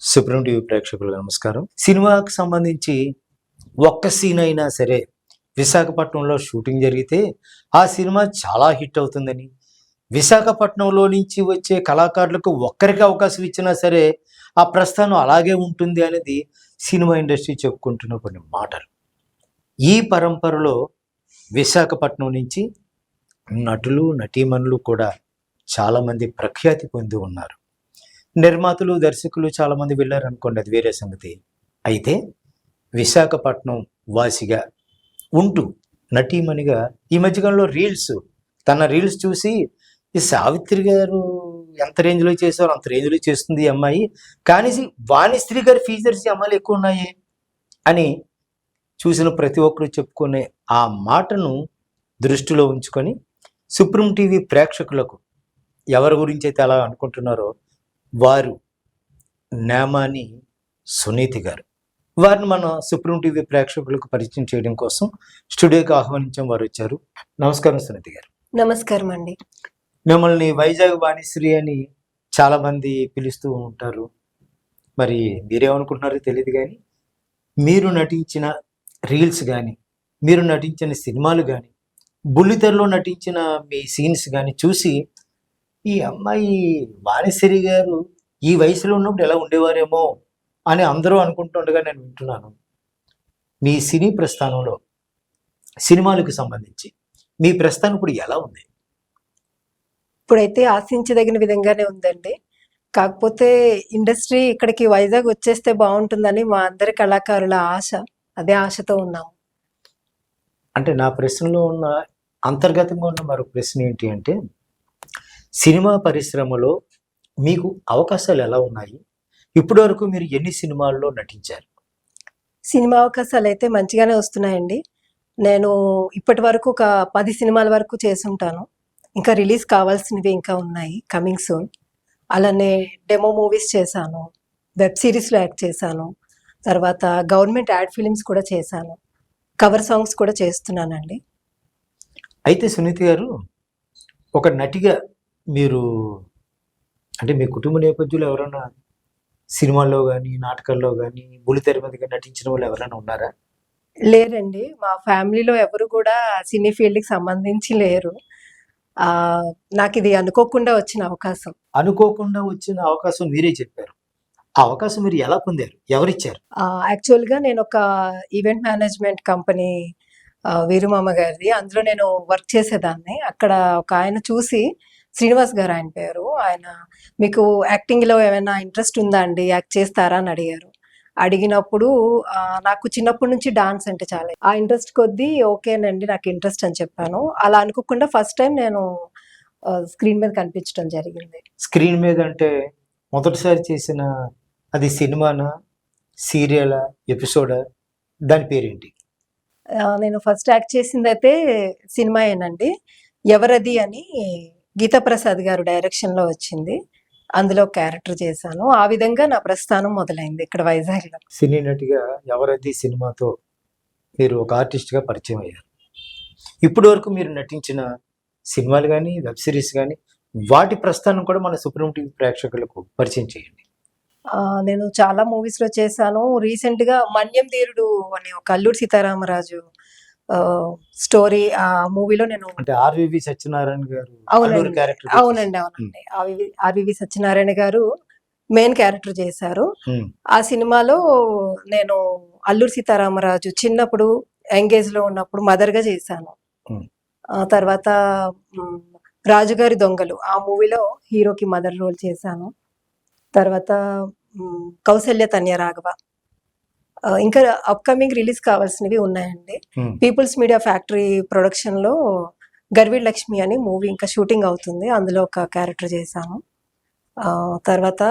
Supreme TV ప్రేక్షకులకు నమస్కారం. సినిమాకు సంబంధించి ఒక్క సీన్ అయినా సరే విశాఖపట్నంలో షూటింగ్ జరిగితే ఆ సినిమా చాలా హిట్ అవుతుందని, విశాఖపట్నంలో నుంచి వచ్చే కళాకారులకు ఒక్కరికి అవకాశం ఇచ్చినా సరే ఆ ప్రస్థానం అలాగే ఉంటుంది అనేది సినిమా ఇండస్ట్రీ చెప్పుకుంటున్న కొన్ని మాటలు. ఈ పరంపరలో విశాఖపట్నం నుంచి నటులు, నటీమణులు కూడా చాలామంది ప్రఖ్యాతి పొంది ఉన్నారు. నిర్మాతలు, దర్శకులు చాలామంది వెళ్ళారు అనుకోండి, అది వేరే సంగతి. అయితే విశాఖపట్నం వాసిగా ఉంటూ నటీమణిగా ఈ మధ్యకాలంలో తన రీల్స్ చూసి ఈ సావిత్రి గారు ఎంత రేంజ్లో చేశారో అంత రేంజ్లో చేస్తుంది ఈ అమ్మాయి, కానీ వాణిశ్రీ గారి ఫీచర్స్ ఈ అమ్మాయిలు ఎక్కువ ఉన్నాయి అని చూసిన ప్రతి ఒక్కరు చెప్పుకునే ఆ మాటను దృష్టిలో ఉంచుకొని సుప్రీం టీవీ ప్రేక్షకులకు ఎవరి గురించి అయితే అలా అనుకుంటున్నారో వారు నేమాని సునీతి గారు, వారిని మన సుప్రీం టీవీ ప్రేక్షకులకు పరిచయం చేయడం కోసం స్టూడియోకి ఆహ్వానించాం. వారు వచ్చారు. నమస్కారం సునీతి గారు. నమస్కారం అండి. మిమ్మల్ని వైజాగ్ వాణిశ్రీ అని చాలా మంది పిలుస్తూ ఉంటారు. మరి మీరేమనుకుంటున్నారో తెలియదు, కానీ మీరు నటించిన రీల్స్ కానీ, మీరు నటించిన సినిమాలు కానీ, బుల్లితెరలో నటించిన మీ సీన్స్ కానీ చూసి ఈ అమ్మాయి వాణిశ్రీ గారు ఈ వయసులో ఉన్నప్పుడు ఎలా ఉండేవారేమో అని అందరూ అనుకుంటుండగా నేను వింటున్నాను. మీ సినీ ప్రస్థానంలో సినిమాలకు సంబంధించి మీ ప్రస్థానం ఇప్పుడు ఎలా ఉంది? ఇప్పుడైతే ఆశించదగిన విధంగానే ఉందండి. కాకపోతే ఇండస్ట్రీ ఇక్కడికి వైజాగ్ వచ్చేస్తే బాగుంటుందని మా అందరి కళాకారుల ఆశ. అదే ఆశతో ఉన్నాము. అంటే నా ప్రశ్నలో ఉన్న అంతర్గతంగా ఉన్న మరో ప్రశ్న ఏంటి అంటే, సినిమా పరిశ్రమలో మీకు అవకాశాలు ఎలా ఉన్నాయి? ఇప్పటి వరకు మీరు ఎన్ని సినిమాల్లో నటించారు? సినిమా అవకాశాలు అయితే మంచిగానే వస్తున్నాయండి. నేను ఇప్పటి వరకు ఒక 10 సినిమాల వరకు చేసుంటాను. ఇంకా రిలీజ్ కావాల్సినవి ఇంకా ఉన్నాయి, కమింగ్ సూన్. అలానే డెమో మూవీస్ చేశాను, వెబ్ సిరీస్లో యాక్ట్ చేశాను, తర్వాత గవర్నమెంట్ యాడ్ ఫిలిమ్స్ కూడా చేశాను, కవర్ సాంగ్స్ కూడా చేస్తున్నానండి. అయితే సునీతి గారు, ఒక నటిగా మీరు అంటే మీ కుటుంబ నేపథ్యంలో ఎవరైనా సినిమాల్లో కానీ, నాటకాల్లో కానీ, బుల్లితెర మీద నటించిన వాళ్ళు ఎవరైనా ఉన్నారా? లేరండి. మా ఫ్యామిలీలో ఎవరు కూడా సినీ ఫీల్డ్కి సంబంధించి లేరు. నాకు ఇది అనుకోకుండా వచ్చిన అవకాశం. అనుకోకుండా వచ్చిన అవకాశం మీరే చెప్పారు. ఆ అవకాశం మీరు ఎలా పొందారు? ఎవరిచ్చారు? యాక్చువల్గా నేను ఒక ఈవెంట్ మేనేజ్మెంట్ కంపెనీ, వీరుమామ గారిది, అందులో నేను వర్క్ చేసేదాన్ని. అక్కడ ఒక ఆయన చూసి, శ్రీనివాస్ గారు ఆయన పేరు, ఆయన మీకు యాక్టింగ్లో ఏమైనా ఇంట్రెస్ట్ ఉందా అండి, యాక్ట్ చేస్తారా అని అడిగారు. అడిగినప్పుడు నాకు చిన్నప్పటి నుంచి డాన్స్ అంటే చాలా, ఆ ఇంట్రెస్ట్ కొద్దీ ఓకేనండి నాకు ఇంట్రెస్ట్ అని చెప్పాను. అలా అనుకోకుండా ఫస్ట్ టైం నేను స్క్రీన్ మీద కనిపించడం జరిగింది. స్క్రీన్ మీద అంటే మొదటిసారి చేసిన అది సినిమానా, సీరియలా, ఎపిసోడా, దాని పేరేంటి? నేను ఫస్ట్ యాక్ట్ చేసింది అయితే సినిమాయేనండి. ఎవరది అని గీతా ప్రసాద్ గారు డైరెక్షన్లో వచ్చింది. అందులో క్యారెక్టర్ చేశాను. ఆ విధంగా నా ప్రస్థానం మొదలైంది ఇక్కడ వైజాగ్లో. సినీ నటిగా ఎవరది సినిమాతో మీరు ఒక ఆర్టిస్ట్గా పరిచయం అయ్యారు. ఇప్పటి వరకు మీరు నటించిన సినిమాలు కానీ, వెబ్ సిరీస్ కానీ, వాటి ప్రస్థానం కూడా మన సుప్రీం టీవీ ప్రేక్షకులకు పరిచయం చేయండి. నేను చాలా మూవీస్లో చేశాను. రీసెంట్గా మన్యం ధీరుడు అనే ఒక అల్లూరి సీతారామరాజు స్టోరీ, ఆ మూవీలో నేను, అంటే ఆర్వివి సత్యనారాయణ గారు అవునండి ఆర్వివి సత్యనారాయణ గారు మెయిన్ క్యారెక్టర్ చేశారు. ఆ సినిమాలో నేను అల్లూరి సీతారామరాజు చిన్నప్పుడు ఎంగేజ్ లో ఉన్నప్పుడు మదర్ గా చేశాను. తర్వాత రాజుగారి దొంగలు, ఆ మూవీలో హీరోకి మదర్ రోల్ చేశాను. తర్వాత కౌసల్య తన్య రాఘవ, ఇంకా అప్కమింగ్ రిలీజ్ కావాల్సినవి ఉన్నాయండి. పీపుల్స్ మీడియా ఫ్యాక్టరీ ప్రొడక్షన్ లో గర్వీడ్ లక్ష్మి అని మూవీ ఇంకా షూటింగ్ అవుతుంది, అందులో ఒక క్యారెక్టర్ చేశాను. తర్వాత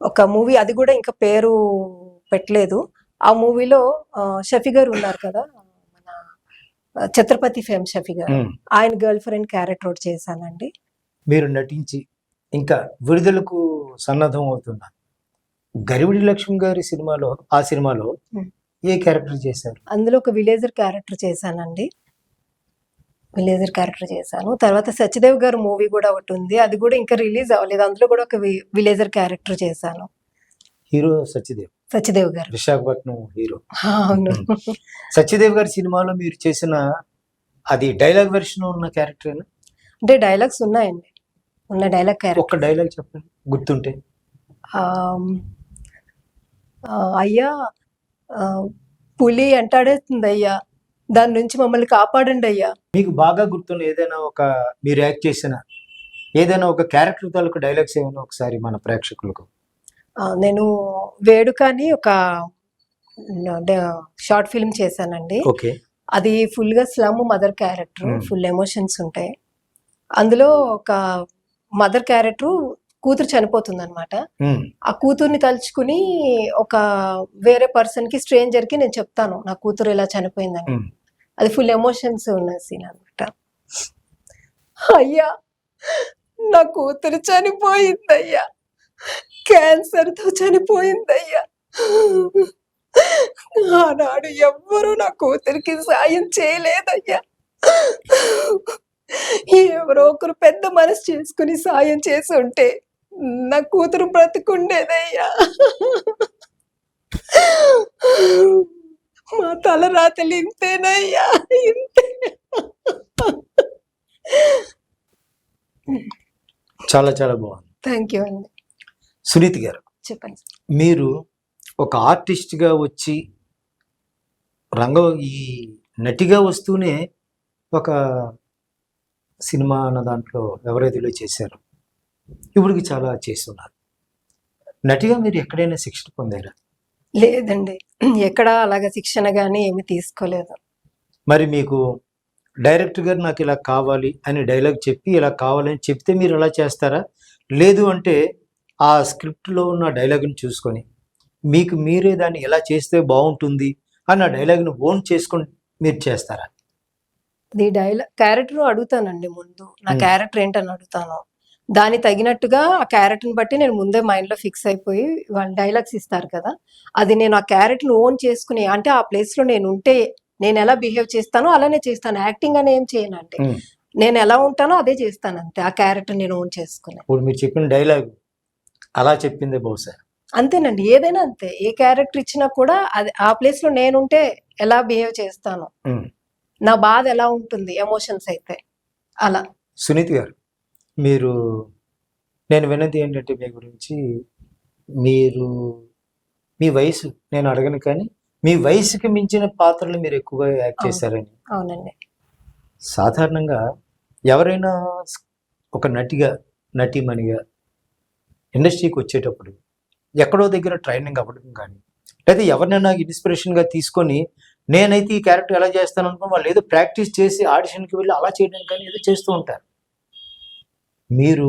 ఒక మూవీ, అది కూడా ఇంకా పేరు పెట్టలేదు. ఆ మూవీలో షఫీ గారు ఉన్నారు కదా, మన ఛత్రపతి ఫేమ్ షఫీ గారు, ఆయన గర్ల్ ఫ్రెండ్ క్యారెక్టర్ ఒకటి చేశానండి. మీరు నటించి ఇంకా విడుదలకు సన్నద్ధం అవుతున్నా గరివిడి లక్ష్మి గారి సినిమాలో, ఆ సినిమాలో ఏ క్యారెక్టర్ చేశారు? అందులో ఒక విలేజర్ క్యారెక్టర్ చేశానండి. విలేజర్ క్యారెక్టర్ చేశాను. తర్వాత సత్యదేవ్ గారు మూవీ కూడా ఒకటి ఉంది, అది కూడా ఇంకా రిలీజ్ అవ్వలేదు. అందులో కూడా ఒక విలేజర్ క్యారెక్టర్ చేశాను. హీరో సత్యదేవ్, సత్యదేవ్ గారు. విశాఖపట్నం హీరో. అవును. సత్యదేవ్ గారి సినిమాలో మీరు చేసిన అది డైలాగ్ వెర్షన్ ఉన్న క్యారెక్టర్ అంటే డైలాగ్స్ ఉన్నాయండి, ఉన్న డైలాగ్ క్యారెక్టర్. ఒక్క డైలాగ్ చెప్పండి గుర్తుంటే. అయ్యా, ఆ, పులి ఎంటాడేస్తుంది అయ్యా, దాని నుంచి మమ్మల్ని కాపాడండి అయ్యా. మీకు బాగా గుర్తున్న ఏదైనా ఒక మీరు యాక్ట్ చేసిన ఏదైనా ఒక క్యారెక్టర్ తాలూకు డైలాగ్స్ ఏమైనా ఒకసారి మన ప్రేక్షకులకు. నేను వేడుక అని ఒక షార్ట్ ఫిల్మ్ చేశానండి. ఓకే. అది ఫుల్ గా slum mother character, Hmm. Full emotions ఉంటాయి. అందులో ఒక మదర్ క్యారెక్టర్ కూతురు చనిపోతుంది అనమాట. ఉమ్, ఆ కూతుర్ని తలుచుకుని ఒక వేరే పర్సన్ కి, స్ట్రేంజర్ కి నేను చెప్తాను నా కూతురు ఇలా చనిపోయిందని. ఉమ్. అది ఫుల్ ఎమోషన్స్ ఉన్న సీన్ అనమాట. అయ్యా, నా కూతురు చనిపోయిందయ్యా, క్యాన్సర్ తో చనిపోయిందయ్యా. ఆనాడు ఎవ్వరూ నా కూతురికి సాయం చేయలేదయ్యా. ఎవరో ఒకరు పెద్ద మనసు చేసుకుని సాయం చేసి ఉంటే నా కూతురు బ్రతుకుండేదయ్యా. మా తల రాతలు ఇంతేనయ్యా, ఇంతే. చాలా చాలా బాగుంది. థ్యాంక్ యూ అండి. సునీతి గారు, చెప్పండి. మీరు ఒక ఆర్టిస్ట్గా వచ్చి ఈ నటిగా వస్తూనే ఒక సినిమా అన్న దాంట్లో ఎవరైతే చేశారు, ఇప్పటికి చాలా చేస్తున్నారు. నటిగా మీరు ఎక్కడైనా శిక్షణ పొందారా? లేదండి, ఎక్కడ అలాగ శిక్షణ కానీ ఏమి తీసుకోలేదు. మరి మీకు డైరెక్టర్ గారు నాకు ఇలా కావాలి అని డైలాగ్ చెప్పి ఇలా కావాలని చెప్తే మీరు అలా చేస్తారా? లేదు అంటే ఆ స్క్రిప్ట్లో ఉన్న డైలాగ్ని చూసుకొని మీకు మీరే దాన్ని ఎలా చేస్తే బాగుంటుంది అని ఆ డైలాగ్ని ఓన్ చేసుకొని మీరు చేస్తారా? ఈ డైలాగ్ క్యారెక్టర్ అడుగుతానండి ముందు, నా Hmm. క్యారెక్టర్ ఏంటని అడుగుతాను. దాని తగినట్టుగా ఆ క్యారెక్టర్ని బట్టి నేను ముందే మైండ్లో ఫిక్స్ అయిపోయి, వాళ్ళు డైలాగ్స్ ఇస్తారు కదా, అది నేను ఆ క్యారెక్టర్ని ఓన్ చేసుకుని, అంటే ఆ ప్లేస్లో నేను ఉంటే నేను ఎలా బిహేవ్ చేస్తానో అలానే చేస్తాను. యాక్టింగ్ అని ఏం చేయనంటే ఉమ్. నేను ఎలా ఉంటానో అదే చేస్తాను అంతే, ఆ క్యారెక్టర్ నేను ఓన్ చేసుకుని. ఇప్పుడు మీరు చెప్పిన డైలాగ్ అలా చెప్పిందే బహుశా. అంతేనండి, ఏదైనా అంతే. ఏ క్యారెక్టర్ ఇచ్చినా కూడా అది ఆ ప్లేస్లో నేనుంటే ఎలా బిహేవ్ చేస్తాను, ఉమ్. నా బాధ ఎలా ఉంటుంది, ఎమోషన్స్ అయితే అలా. సునీతి గారు, మీరు నేను విన్నది ఏంటంటే మీ గురించి, మీరు మీ వయసు నేను అడగను కానీ మీ వయసుకి మించిన పాత్రలు మీరు ఎక్కువగా యాక్ట్ చేశారని. అవునండి. సాధారణంగా ఎవరైనా ఒక నటీమణిగా ఇండస్ట్రీకి వచ్చేటప్పుడు ఎక్కడో దగ్గర ట్రైనింగ్ అవ్వడం కానీ, లేదా ఎవరినైనా ఇన్స్పిరేషన్గా తీసుకొని నేనైతే ఈ క్యారెక్టర్ ఎలా చేస్తాను అనుకుని వాళ్ళు ఏదో ప్రాక్టీస్ చేసి ఆడిషన్కి వెళ్ళి అలా చేయడం కానీ ఏదో చేస్తూ ఉంటారు. మీరు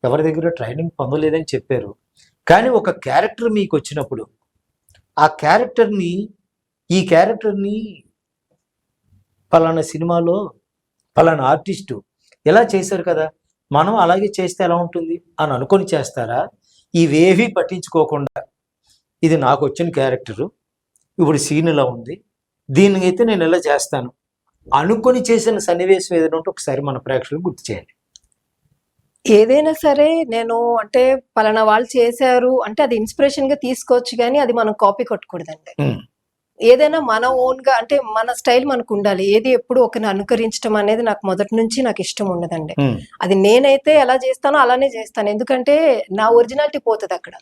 ఎవరి దగ్గర ట్రైనింగ్ పొందలేదని చెప్పారు, కానీ ఒక క్యారెక్టర్ మీకు వచ్చినప్పుడు ఆ ఈ క్యారెక్టర్ని పలానా సినిమాలో పలానా ఆర్టిస్టు ఎలా చేశారు కదా, మనం అలాగే చేస్తే ఎలా ఉంటుంది అని అనుకొని చేస్తారా? ఇవేవీ పట్టించుకోకుండా ఇది నాకు వచ్చిన క్యారెక్టరు, ఇప్పుడు సీన్ ఇలా ఉంది, దీనికైతే నేను ఎలా చేస్తాను అనుకొని చేసిన సన్నివేశం ఏదైనా ఉంటే ఒకసారి మన ప్రేక్షకులు గుర్తు చేయండి. ఏదైనా సరే నేను అంటే పలానా వాళ్ళు చేశారు అంటే అది ఇన్స్పిరేషన్ గా తీసుకోవచ్చు, కానీ అది మనం కాపీ కొట్టకూడదండి. ఏదైనా మన ఓన్ గా అంటే మన స్టైల్ మనకు ఉండాలి. ఏది ఎప్పుడు ఒకరిని అనుకరించడం అనేది నాకు మొదటి నుంచి నాకు ఇష్టం ఉండదండి. అది నేనైతే ఎలా చేస్తానో అలానే చేస్తాను, ఎందుకంటే నా ఒరిజినాలిటీ పోతుంది అక్కడ.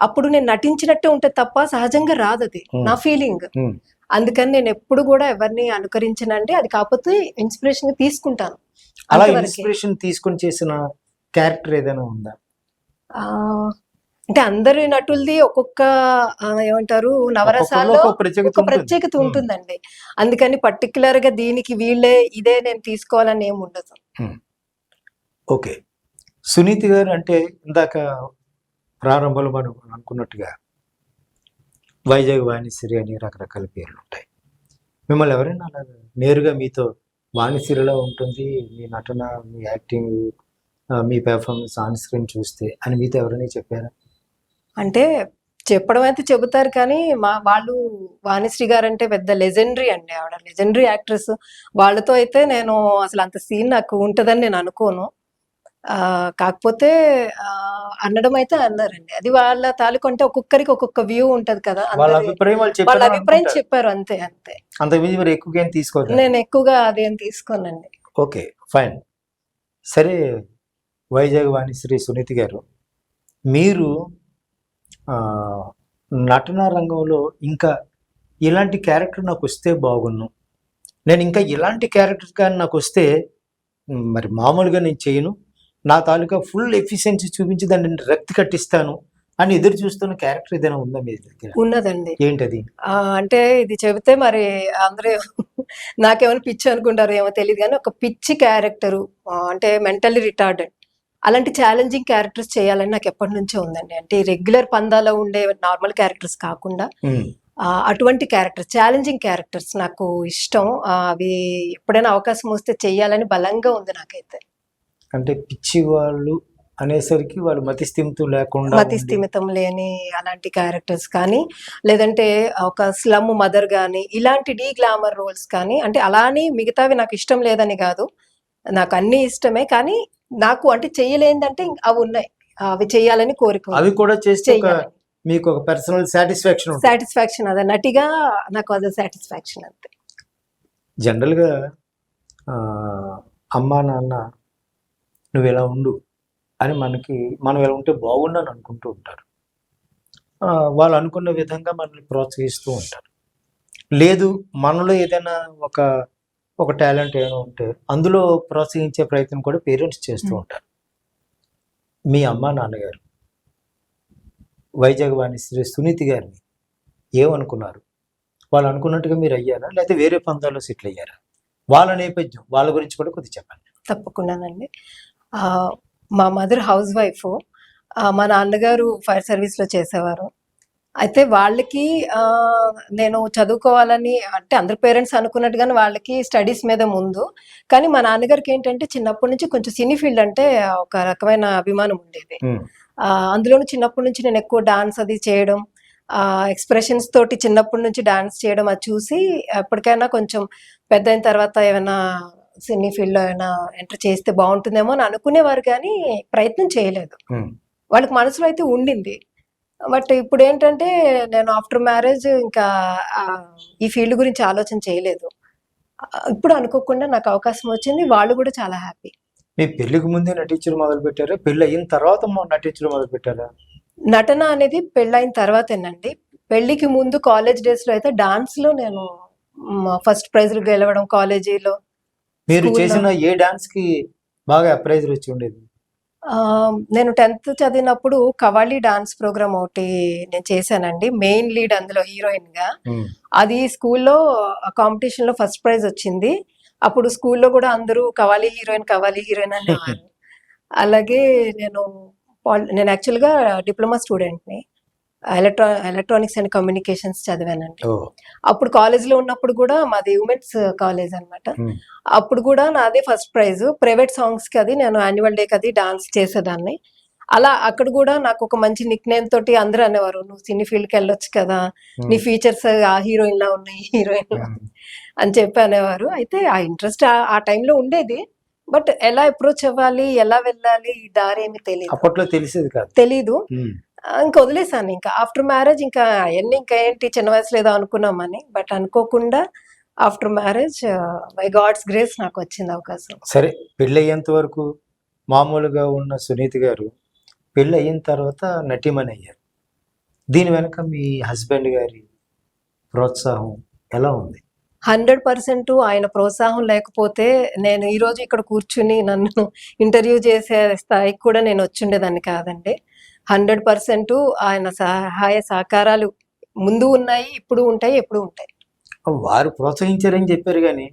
అప్పుడు నేను నటించినట్టే ఉంటే తప్ప సహజంగా రాదు, అది నా ఫీలింగ్. అందుకని నేను ఎప్పుడు కూడా ఎవరిని అనుకరించనండి, అది కాకపోతే ఇన్స్పిరేషన్ గా తీసుకుంటాను. అలా ఇన్స్పిరేషన్ తీసుకొని చేసిన క్యారెక్టర్ ఏదైనా ఉందా? అంటే అందరి నటులది ఒక్కొక్క ఏమంటారు నవరసాల్లో ఒక ప్రత్యేకత ఉంటుందండి. అందుకని పర్టికులర్ గా దీనికి వీళ్ళే ఇదే నేను తీసుకోవాలని ఏమి ఉండదు. ఓకే. సునీతి గారు అంటే ఇందాక ప్రారంభంలో మనం అనుకున్నట్టుగా వైజాగ్ వాణిశ్రీ అని రకరకాల పేర్లు ఉంటాయి. మిమ్మల్ని ఎవరైనా అలా నేరుగా మీతో వాణిశ్రీలా ఉంటుంది మీ నటన, మీ యాక్టింగ్, మీ పెర్ఫార్మెన్స్ ఆన్ స్క్రీన్ చూస్తే అని మీతో ఎవరైనా చెప్పారా? అంటే చెప్పడం అయితే చెబుతారు కానీ వాళ్ళు వాణిశ్రీ గారు అంటే పెద్ద లెజెండరీ అండి, ఆవిడ లెజెండరీ యాక్ట్రెస్. వాళ్ళతో అయితే నేను అసలు అంత సీన్ నాకు ఉంటుందని నేను అనుకోను. కాకపోతే అనడం అయితే అన్నారండి. అది వాళ్ళ తాలూకు, అంటే ఒక్కొక్కరికి ఒక్కొక్క వ్యూ ఉంటది కదా. వాళ్ళ అభిప్రాయం వాళ్ళు వాళ్ళ చెప్పారు అభిప్రాయం అనుకుంటారు. చెప్పారు అంతే అంతే. అంతకుమించి మరి ఎక్కువగా ఏం తీసుకోవద్దు. నేను ఎక్కువగా అదేం తీసుకోనండి. Okay, fine. సరే, వైజాగ్ వాణిశ్రీ సునీత గారు, మీరు ఆ, నటనా రంగంలో ఇంకా ఇలాంటి క్యారెక్టర్ నాకు వస్తే బాగున్ను, నేను ఇంకా ఇలాంటి క్యారెక్టర్ కానీ నాకు వస్తే మరి మామూలుగా నేను చేయను, నా తాలూకా ఫుల్ ఎఫిషియన్సీ చూపించి దాన్ని రక్తి కట్టిస్తాను అని ఎదురు చూస్తున్న క్యారెక్టర్ ఏదైనా ఉందా మీ దగ్గర? ఉన్నదండి. ఏంటది? అంటే ఇది చెబితే మరి అందరూ నాకేమైనా పిచ్చి అనుకుంటారు ఏమో తెలియదు కానీ, ఒక పిచ్చి క్యారెక్టరు, అంటే మెంటల్లీ రిటార్డెడ్, అలాంటి ఛాలెంజింగ్ క్యారెక్టర్స్ చేయాలని నాకు ఎప్పటి నుంచో ఉందండి. అంటే రెగ్యులర్ పందాలో ఉండే నార్మల్ క్యారెక్టర్స్ కాకుండా అటువంటి క్యారెక్టర్స్, ఛాలెంజింగ్ క్యారెక్టర్స్ నాకు ఇష్టం. అవి ఎప్పుడైనా అవకాశం వస్తే చెయ్యాలని బలంగా ఉంది నాకైతే. అంటే పిచ్చి వాళ్ళు అనేసరికి వాళ్ళు మతి స్థిమితం లేకుండా మతి స్థిమితం లేని అలాంటి క్యారెక్టర్స్ కానీ, లేదంటే ఒక స్లమ్ మదర్ కానీ, ఇలాంటి డీ గ్లామర్ రోల్స్ కానీ, అంటే అలానే మిగతావి నాకు ఇష్టం లేదని కాదు, నాకు అన్ని ఇష్టమే. కానీ నాకు అంటే చెయ్యలేదంటే అవి ఉన్నాయి, అవి చెయ్యాలని కోరిక. అవి కూడా చేస్తే మీకు ఒక పర్సనల్ సాటిస్ఫాక్షన్ అదే నటిగా నాకు అదే సాటిస్ఫాక్షన్ అంతే. జనరల్గా అమ్మా నాన్న నువ్వు ఎలా ఉండు అని మనం ఎలా ఉంటే బాగుండని అనుకుంటూ ఉంటారు. వాళ్ళు అనుకున్న విధంగా మనల్ని ప్రోత్సహిస్తూ ఉంటారు. లేదు, మనలో ఏదైనా ఒక టాలెంట్ ఏమైనా ఉంటే అందులో ప్రోత్సహించే ప్రయత్నం కూడా పేరెంట్స్ చేస్తూ ఉంటారు. మీ అమ్మా నాన్నగారు వైజాగ్ వాణిశ్రీ సునీత గారిని ఏమనుకున్నారు? వాళ్ళు అనుకున్నట్టుగా మీరు అయ్యారా, లేకపోతే వేరే పందాల్లో సెటిల్ అయ్యారా? వాళ్ళ నేపథ్యం, వాళ్ళ గురించి కూడా కొద్దిగా చెప్పండి. తప్పకుండానండి. మా మదర్ హౌస్ వైఫ్, మా నాన్నగారు ఫైర్ సర్వీస్లో చేసేవారు. అయితే వాళ్ళకి నేను చదువుకోవాలని, అంటే అందరి పేరెంట్స్ అనుకున్నట్టుగానే వాళ్ళకి స్టడీస్ మీద ముందు, కానీ మా నాన్నగారికి ఏంటంటే చిన్నప్పటి నుంచి కొంచెం సినీ ఫీల్డ్ అంటే ఒక రకమైన అభిమానం ఉండేది. అందులోనూ చిన్నప్పటి నుంచి నేను ఎక్కువ డాన్స్ అది చేయడం, ఎక్స్ప్రెషన్స్ తోటి చిన్నప్పటి నుంచి డాన్స్ చేయడం అది చూసి ఎప్పటికైనా కొంచెం పెద్ద అయిన తర్వాత ఏమైనా సినీ ఫీల్డ్లో ఏమైనా ఎంటర్ చేస్తే బాగుంటుందేమో అని అనుకునేవారు, కానీ ప్రయత్నం చేయలేదు. వాళ్ళకి మనసులో అయితే ఉండింది. బట్ ఇప్పుడు ఏంటంటే నేను ఆఫ్టర్ మ్యారేజ్ ఇంకా ఈ ఫీల్డ్ గురించి ఆలోచన చేయలేదు. ఇప్పుడు అనుకోకుండా నాకు అవకాశం వచ్చింది, వాళ్ళు కూడా చాలా హ్యాపీ. మీ పెళ్లికి ముందే నటించడం మొదలు పెట్టారా, పెళ్లి అయిన తర్వాత నటించడం మొదలు పెట్టారా? నటన అనేది పెళ్ళైన తర్వాతేనండి. పెళ్లికి ముందు కాలేజ్ డేస్ లో అయితే డాన్స్ లో నేను ఫస్ట్ ప్రైజ్ గెలవడం కాలేజీలో. మీరు చేసిన ఏ డాన్స్ కి బాగా ప్రైజ్ వచ్చి ఉండేది? నేను 10th చదివినప్పుడు కవ్వాలి డాన్స్ ప్రోగ్రామ్ ఒకటి నేను చేశానండి, మెయిన్ లీడ్ అందులో హీరోయిన్ గా. అది స్కూల్లో కాంపిటీషన్ లో ఫస్ట్ ప్రైజ్ వచ్చింది. అప్పుడు స్కూల్లో కూడా అందరూ కవ్వాలి హీరోయిన్ అనేవారు. అలాగే నేను యాక్చువల్గా డిప్లొమా స్టూడెంట్ని, ఎలక్ట్రానిక్స్ అండ్ కమ్యూనికేషన్స్ చదివానండి. అప్పుడు కాలేజ్లో ఉన్నప్పుడు కూడా మాది ఉమెన్స్ కాలేజ్ అనమాట. అప్పుడు కూడా నాదే ఫస్ట్ ప్రైజ్. ప్రైవేట్ సాంగ్స్కి అది నేను యాన్యువల్ డేకి అది డాన్స్ చేసేదాన్ని. అలా అక్కడ కూడా నాకు ఒక మంచి నిక్ నేమ్ తోటి అందరూ అనేవారు, నువ్వు సినీ ఫీల్డ్కి వెళ్ళొచ్చు కదా, నీ ఫీచర్స్ ఆ హీరోయిన్ లా ఉన్నాయి అని చెప్పి అనేవారు. అయితే ఆ ఇంట్రెస్ట్ ఆ టైంలో ఉండేది, బట్ ఎలా అప్రోచ్ అవ్వాలి, ఎలా వెళ్ళాలి, ఈ దారి ఏమి తెలియదు, అప్పట్లో తెలీదు. ఇంకా వదిలేసాను. ఇంకా ఆఫ్టర్ మ్యారేజ్ ఇంకా అవన్నీ ఇంకా ఏంటి చిన్న వయసులో ఏదో అనుకున్నామని, బట్ అనుకోకుండా after marriage by God's grace నాకు వచ్చింది అవకాశం. సరే, పెళ్ళి అయ్యేంత వరకు మామూలుగా ఉన్న సునీత గారు పెళ్ళి అయిన తర్వాత నటిమని అయ్యారు. దీని వెనక మీ హస్బెండ్ గారి ప్రోత్సాహం ఎలా ఉంది? 100% ఆయన ప్రోత్సాహం లేకపోతే నేను ఈరోజు ఇక్కడ కూర్చుని నన్ను ఇంటర్వ్యూ చేసే స్థాయికి కూడా నేను వచ్చిండేదాన్ని కాదండి. 100% ఆయన సహాయ సహకారాలు ముందు ఉన్నాయి, ఇప్పుడు ఉంటాయి, ఎప్పుడు ఉంటాయి. వారు ప్రోత్సహించారని చెప్పారు, కానీ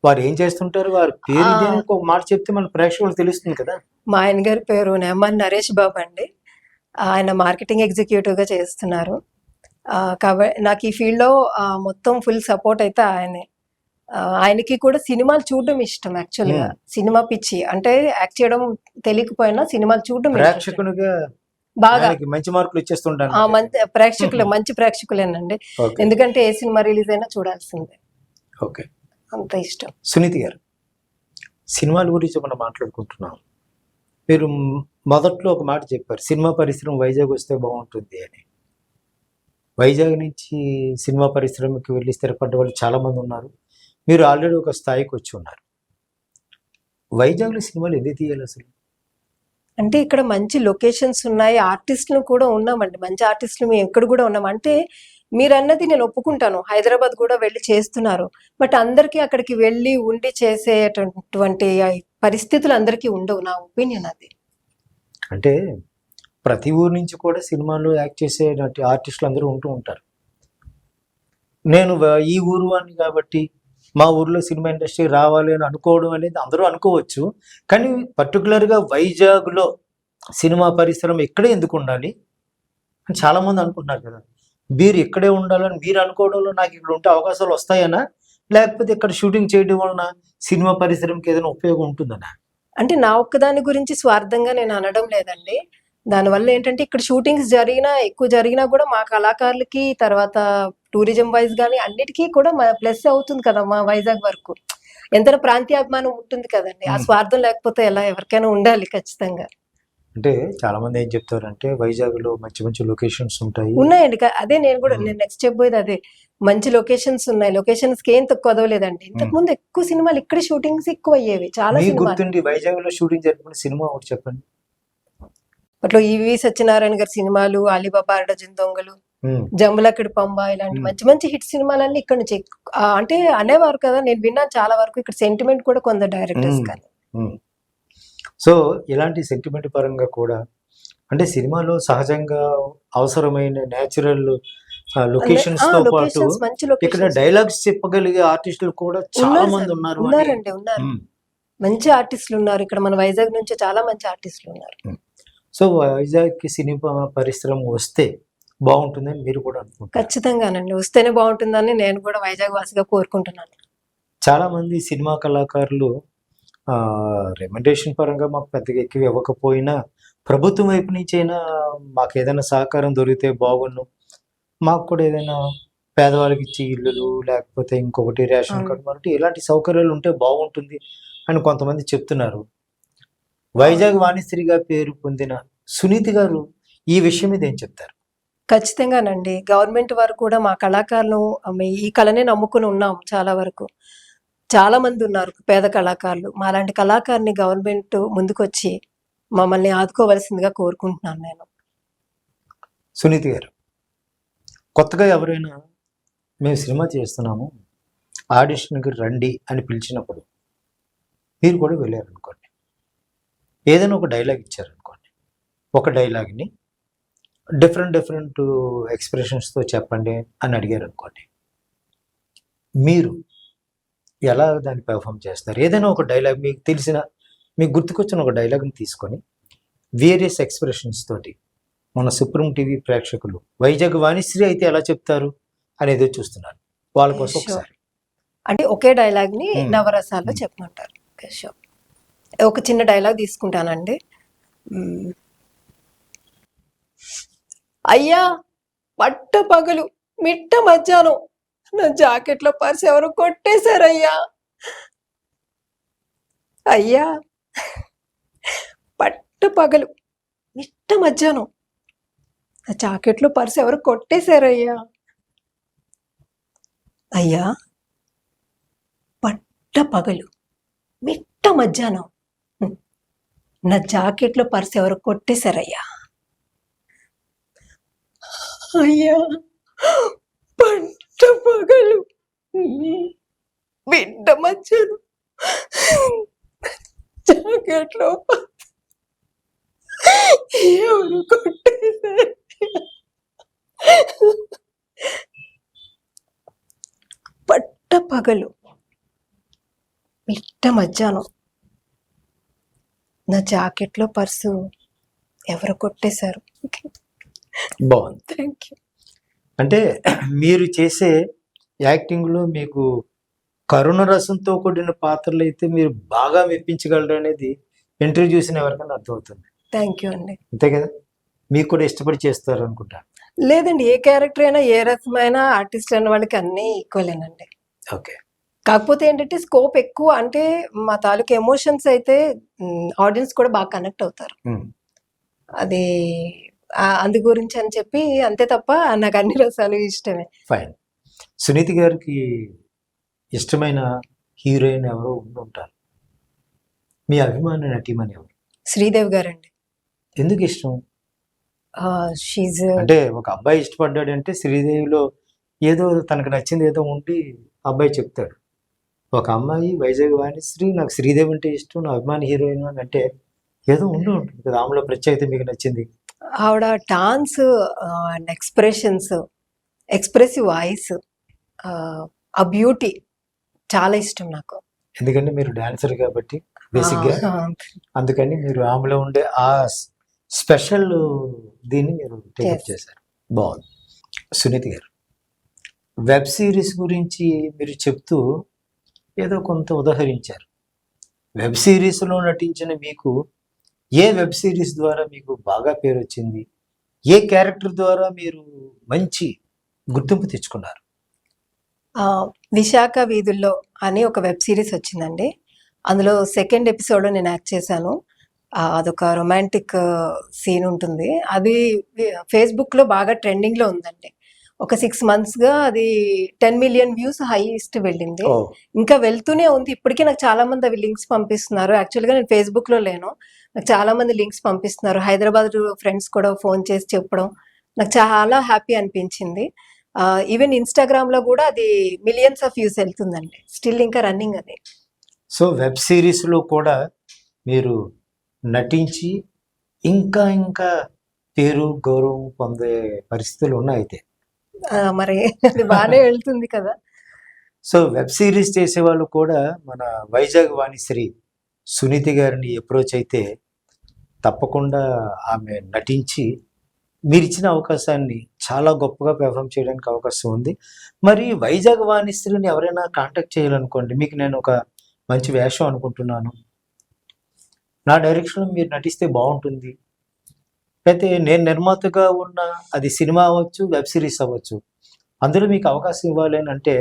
వారు ఏం చేస్తుంటారు? వారి పేరు ఒక మాట చెప్తే మన ప్రేక్షకులకు తెలుస్తుంది కదా. మా ఆయన గారి పేరు నెమ్మన్ నరేష్ బాబు అండి. ఆయన మార్కెటింగ్ ఎగ్జిక్యూటివ్గా చేస్తున్నారు. కాబట్టి నాకు ఈ ఫీల్డ్లో మొత్తం ఫుల్ సపోర్ట్ అయితే ఆయనే. ఆయనకి కూడా సినిమాలు చూడడం ఇష్టం. యాక్చువల్గా సినిమా పిచ్చి, అంటే యాక్ట్ చేయడం తెలియకపోయినా సినిమాలు చూడడం ప్రేక్షకునిగా బాగా ఆయనకి మంచి మార్కులు ఇచ్చేస్తుంటాను. మంచి ప్రేక్షకులేనండి. ఓకే. ఎందుకంటే ఏ సినిమా రిలీజ్ అయినా చూడాల్సిందే, ఓకే. అంత ఇష్టం. సునీతి గారు, సినిమాల గురించి మనం మాట్లాడుకుంటున్నాం. మీరు మొదట్లో ఒక మాట చెప్పారు, సినిమా పరిశ్రమ వైజాగ్ వస్తే బాగుంటుంది అని. వైజాగ్ నుంచి సినిమా పరిశ్రమకి వెళ్ళి స్థిరపడ్డ వాళ్ళు చాలా మంది ఉన్నారు. మీరు ఆల్రెడీ ఒక స్థాయికి వచ్చి ఉన్నారు. వైజాగ్లో సినిమాలు ఎందుకు తీయాలి అసలు? అంటే ఇక్కడ మంచి లొకేషన్స్ ఉన్నాయి, ఆర్టిస్టులు కూడా ఉన్నామండి, మంచి ఆర్టిస్టులు మేము ఎక్కడ కూడా ఉన్నాం. అంటే మీరు అన్నది నేను ఒప్పుకుంటాను, హైదరాబాద్ కూడా వెళ్ళి చేస్తున్నారు. బట్ అందరికీ అక్కడికి వెళ్ళి ఉండి చేసేటటువంటి పరిస్థితులు అందరికీ ఉండవు, నా ఒపీనియన్ అది. అంటే ప్రతి ఊరు నుంచి కూడా సినిమాలో యాక్ట్ చేసే ఆర్టిస్టులు అందరూ ఉంటూ ఉంటారు. నేను ఈ ఊరు అని కాబట్టి మా ఊర్లో సినిమా ఇండస్ట్రీ రావాలి అని అనుకోవడం అనేది అందరూ అనుకోవచ్చు. కానీ పర్టికులర్గా వైజాగ్లో సినిమా పరిశ్రమ ఇక్కడే ఎందుకు ఉండాలి అని చాలామంది అనుకుంటున్నారు కదా. మీరు ఇక్కడే ఉండాలని మీరు అనుకోవడంలో నాకు ఇక్కడ ఉంటే అవకాశాలు వస్తాయనా, లేకపోతే ఇక్కడ షూటింగ్ చేయడం వలన సినిమా పరిశ్రమకి ఏదైనా ఉపయోగం ఉంటుందనా? అంటే నా ఒక్కదాని గురించి స్వార్థంగా నేను అనడం లేదండి. దానివల్ల ఏంటంటే ఇక్కడ షూటింగ్స్ ఎక్కువ జరిగినా కూడా మా కళాకారులకి, తర్వాత టూరిజం వైజ్ కానీ అన్నిటికీ కూడా ప్లస్ అవుతుంది కదా మా వైజాగ్ వరకు. ఎంతైనా ప్రాంతీయాభిమానం ఉంటుంది కదండి, ఆ స్వార్థం లేకపోతే ఎలా, ఎవరికైనా ఉండాలి ఖచ్చితంగా. అంటే చాలా మంది ఏం చెప్తారంటే వైజాగ్లో మంచి మంచి లొకేషన్స్ ఉంటాయి. ఉన్నాయండి, అదే నేను నెక్స్ట్ చెప్పబోయేది అదే. మంచి లొకేషన్స్ ఉన్నాయి, లొకేషన్స్ కి ఏం తక్కువ అదవలేదండి. ఇంతకు ముందు ఎక్కువ సినిమాలు ఇక్కడ షూటింగ్స్ ఎక్కువ అయ్యేవి, చాలా మీకు సినిమాలు. గుర్తుండి వైజాగ్లో షూటింగ్ జరిపిన సినిమా ఒకటి చెప్పండి. అట్లా ఈవి సత్యనారాయణ గారి సినిమాలు, అలీబాబా అర్డజన్ దొంగలు, జంబలక్కడి పంబ, ఇలాంటి మంచి మంచి హిట్ సినిమాలన్నీ ఇక్కడ నుంచి అంటే అనేవారు కదా, నేను విన్నాను చాలా వరకు. ఇక్కడ సెంటిమెంట్ కూడా కొందరు డైరెక్టర్స్ కానీ. సో ఇలాంటి సెంటిమెంట్ పరంగా కూడా అంటే సినిమాలో సహజంగా అవసరమైన నేచురల్ లొకేషన్స్ తో పాటు ఇక్కడ డైలాగ్స్ చెప్పగలిగే ఆర్టిస్టులు కూడా చాలా మంది ఉన్నారండి. మంచి ఆర్టిస్టులు ఉన్నారు ఇక్కడ, మన వైజాగ్ నుంచి చాలా మంచి ఆర్టిస్టులు ఉన్నారు. సో వైజాగ్ కి సినిమా పరిశ్రమ వస్తే బాగుంటుందని మీరు కూడా అనుకుంటున్నారు? ఖచ్చితంగానండి, వస్తేనే బాగుంటుందని నేను కూడా వైజాగ్ వాసిగా కోరుకుంటున్నాను. చాలా మంది సినిమా కళాకారులు రెమ్యునరేషన్ పరంగా మాకు పెద్దగా ఎక్కువ ఇవ్వకపోయినా ప్రభుత్వం వైపు నుంచి అయినా మాకు ఏదైనా సహకారం దొరికితే బాగుండు, మాకు కూడా ఏదైనా పేదవాళ్ళకి ఇచ్చి ఇల్లులు లేకపోతే ఇంకొకటి రేషన్ కార్డు వంటి ఇలాంటి సౌకర్యాలు ఉంటే బాగుంటుంది అని కొంతమంది చెప్తున్నారు. వైజాగ్ వాణిశ్రీగా పేరు పొందిన సునీతి గారు ఈ విషయం మీద ఏం చెప్తారు? ఖచ్చితంగానండి, గవర్నమెంట్ వారు కూడా మా కళాకారులు ఈ కళనే నమ్ముకుని ఉన్నాం. చాలా వరకు చాలా మంది ఉన్నారు పేద కళాకారులు. మాలాంటి కళాకారుని గవర్నమెంట్ ముందుకొచ్చి మమ్మల్ని ఆదుకోవలసిందిగా కోరుకుంటున్నాను నేను. సునీతి గారు, కొత్తగా ఎవరైనా మేము సినిమా చేస్తున్నాము ఆడిషన్కి రండి అని పిలిచినప్పుడు మీరు కూడా వెళ్ళారనుకోండి, ఏదైనా ఒక డైలాగ్ ఇచ్చారనుకోండి, ఒక డైలాగ్ని డిఫరెంట్ ఎక్స్ప్రెషన్స్తో చెప్పండి అని అడిగారు అనుకోండి, మీరు ఎలా దాన్ని పెర్ఫామ్ చేస్తారు? ఏదైనా ఒక డైలాగ్ మీకు తెలిసిన, మీకు గుర్తుకొచ్చిన ఒక డైలాగ్ని తీసుకొని వేరియస్ ఎక్స్ప్రెషన్స్ తోటి మన సుప్రీం టీవీ ప్రేక్షకులు వైజాగ్ వాణిశ్రీ అయితే ఎలా చెప్తారు అనేది చూస్తున్నారు, వాళ్ళ కోసం ఒకసారి. అంటే ఒకే డైలాగ్ని నవరసాల్లో చెప్పమంటారు. ఒక చిన్న డైలాగ్ తీసుకుంటానండి. అయ్యా పట్ట పగలు మిట్ట మధ్యాహ్నం నా జాకెట్లో పర్స్ ఎవరు కొట్టేశారయ్యా. అయ్యా పట్ట పగలు మిట్ట మధ్యాహ్నం నా జాకెట్లో పర్స్ ఎవరు కొట్టేశారయ్యా. అయ్యా పట్ట పగలు మిట్ట మధ్యాహ్నం నా జాకెట్లో పర్స్ ఎవరు కొట్టేశారయ్యా. అయ్యా పట్ట పగలు బిడ్డ మధ్యను జాకెట్లో ఎవరు కొట్టేశారు. పట్ట పగలు బిడ్డ మధ్యాహ్నం నా జాకెట్లో పర్సు ఎవరు కొట్టేశారు. బాగుంది, థ్యాంక్ యూ. అంటే మీరు చేసే యాక్టింగ్లో మీకు కరుణ రసంతో కూడిన పాత్రలు అయితే మీరు బాగా మెప్పించగలరు అనేది ఇంటర్వ్యూ చూసిన ఎవరికైనా అర్థమవుతుంది. థ్యాంక్ యూ అండి. అంతే కదా. మీకు కూడా ఇష్టపడి చేస్తారు అనుకుంటా. లేదండి, ఏ క్యారెక్టర్ అయినా ఏ రకమైన ఆర్టిస్ట్ అన్న వాళ్ళకి అన్నీ ఈక్వలేనండి. ఓకే. కాకపోతే ఏంటంటే స్కోప్ ఎక్కువ, అంటే మా తాలూకు ఎమోషన్స్ అయితే ఆడియన్స్ కూడా బాగా కనెక్ట్ అవుతారు. ఉమ్. అది అందు గురించి అని చెప్పి అంతే తప్ప నాకు అన్ని రసాలు ఇష్టమే. ఫైన్. సునీతి గారికి ఇష్టమైన హీరోయిన్ ఎవరో ఉంటారు. మీ అభిమాన నటీమణి ఎవరు? శ్రీదేవి గారండి. ఎందుకు ఇష్టం? షీజ్ అంటే ఒక అబ్బాయి ఇష్టపడ్డాడంటే శ్రీదేవిలో ఏదో తనకు నచ్చింది ఏదో ఉండి అబ్బాయి చెప్తాడు. ఒక అమ్మాయి వైజాగ్ వాణిశ్రీ నాకు శ్రీదేవి అంటే ఇష్టం, నా అభిమాన హీరోయిన్ అని అంటే ఏదో ఉండి ఉంటుంది కదా, ఆమెలో ప్రత్యేకత మీకు నచ్చింది. ఆవిడ dance and expressions, expressive voice, ఆ బ్యూటీ చాలా ఇష్టం నాకు. ఎందుకంటే మీరు డాన్సర్ కాబట్టి బేసిక్గా, అందుకని మీరు ఆమెలో ఉండే ఆ స్పెషల్ దీన్ని మీరు టేకప్ చేశారు. బాగుంది. సునీతి గారు, వెబ్ సిరీస్ గురించి మీరు చెప్తూ ఏదో కొంత ఉదాహరించారు. వెబ్ సిరీస్లో నటించిన మీకు ఏ వెబ్ సిరీస్ ద్వారా మీకు బాగా పేరు వచ్చింది? ఏ క్యారెక్టర్ ద్వారా మీరు మంచి గుర్తింపు తెచ్చుకున్నారు? విశాఖ వీధుల్లో అని ఒక వెబ్ సిరీస్ వచ్చిందండి. అందులో సెకండ్ ఎపిసోడ్ నేను యాక్ట్ చేశాను. అదొక రొమాంటిక్ సీన్ ఉంటుంది. అది ఫేస్బుక్లో బాగా ట్రెండింగ్లో ఉందండి. ఒక 6 monthsగా అది 10 million వ్యూస్ హైయెస్ట్ వెళ్ళింది. ఇంకా వెళ్తూనే ఉంది. ఇప్పటికీ నాకు చాలా మంది అవి లింక్స్ పంపిస్తున్నారు. యాక్చువల్గా నేను ఫేస్బుక్లో లేను, నాకు చాలా మంది లింక్స్ పంపిస్తున్నారు. హైదరాబాద్ ఫ్రెండ్స్ కూడా ఫోన్ చేసి చెప్పడం నాకు చాలా హ్యాపీ అనిపించింది. ఈవెన్ ఇన్స్టాగ్రామ్లో కూడా అది మిలియన్స్ ఆఫ్ వ్యూస్ వెళ్తుందండి. స్టిల్ ఇంకా రన్నింగ్ అది. సో వెబ్ సిరీస్లో కూడా మీరు నటించి ఇంకా ఇంకా పేరు గౌరవం పొందే పరిస్థితులు ఉన్నాయి అయితే. మరి అది బాగానే వెళ్తుంది కదా. సో వెబ్ సిరీస్ చేసే వాళ్ళు కూడా మన వైజాగ్ వాణిశ్రీ సునీతి గారిని అప్రోచ్ అయితే తప్పకుండా ఆమె నటించి మీరు ఇచ్చిన అవకాశాన్ని చాలా గొప్పగా పెర్ఫామ్ చేయడానికి అవకాశం ఉంది. మరి వైజాగ్ వాణిశ్రీని ఎవరైనా కాంటాక్ట్ చేయాలనుకోండి, మీకు నేను ఒక మంచి వేషం అనుకుంటున్నాను, నా డైరెక్షన్లో మీరు నటిస్తే బాగుంటుంది, అయితే నేను నిర్మాతగా ఉన్న అది సినిమా అవ్వచ్చు, వెబ్ సిరీస్ అవ్వచ్చు, అందులో మీకు అవకాశం ఇవ్వాలి అని అంటే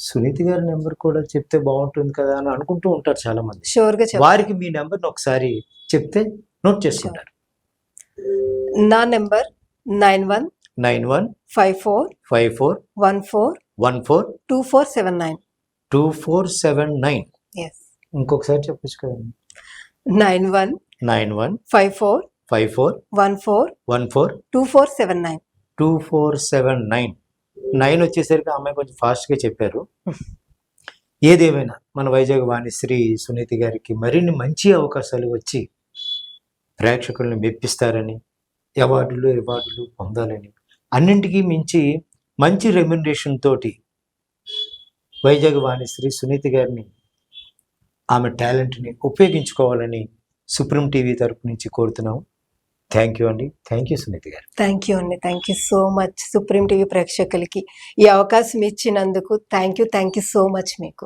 సునీతి గారి నెంబర్ కూడా చెప్తే బాగుంటుంది కదా అని అనుకుంటూ ఉంటారు చాలా మంది. షూర్గా వారికి మీ నెంబర్ని ఒకసారి చెప్తే నోట్ చేసుకుంటారు. నా నెంబర్ 915414142479. 2479. ఇంకొకసారి చెప్పచ్చు కదండి. 915414142479. 2479. 9 వచ్చేసరికి ఆ అమ్మాయి కొంచెం ఫాస్ట్గా చెప్పారు. ఏదేమైనా మన వైజాగ్ వాణిశ్రీ సునీతి గారికి మరిన్ని మంచి అవకాశాలు వచ్చి ప్రేక్షకులను మెప్పిస్తారని, అవార్డులు పొందాలని, అన్నింటికీ మించి మంచి రెమ్యునరేషన్ తోటి వైజాగ్ వాణిశ్రీ సునీతి గారిని ఆమె టాలెంట్ని ఉపయోగించుకోవాలని సుప్రీం టీవీ తరపు నుంచి కోరుతున్నాము. థ్యాంక్ యూ అండి. థ్యాంక్ యూ సునీతి గారు. థ్యాంక్ యూ అండి. Thank you so much. Supreme TV ప్రేక్షకులకి ఈ అవకాశం ఇచ్చినందుకు థ్యాంక్ యూ సో మచ్ మీకు.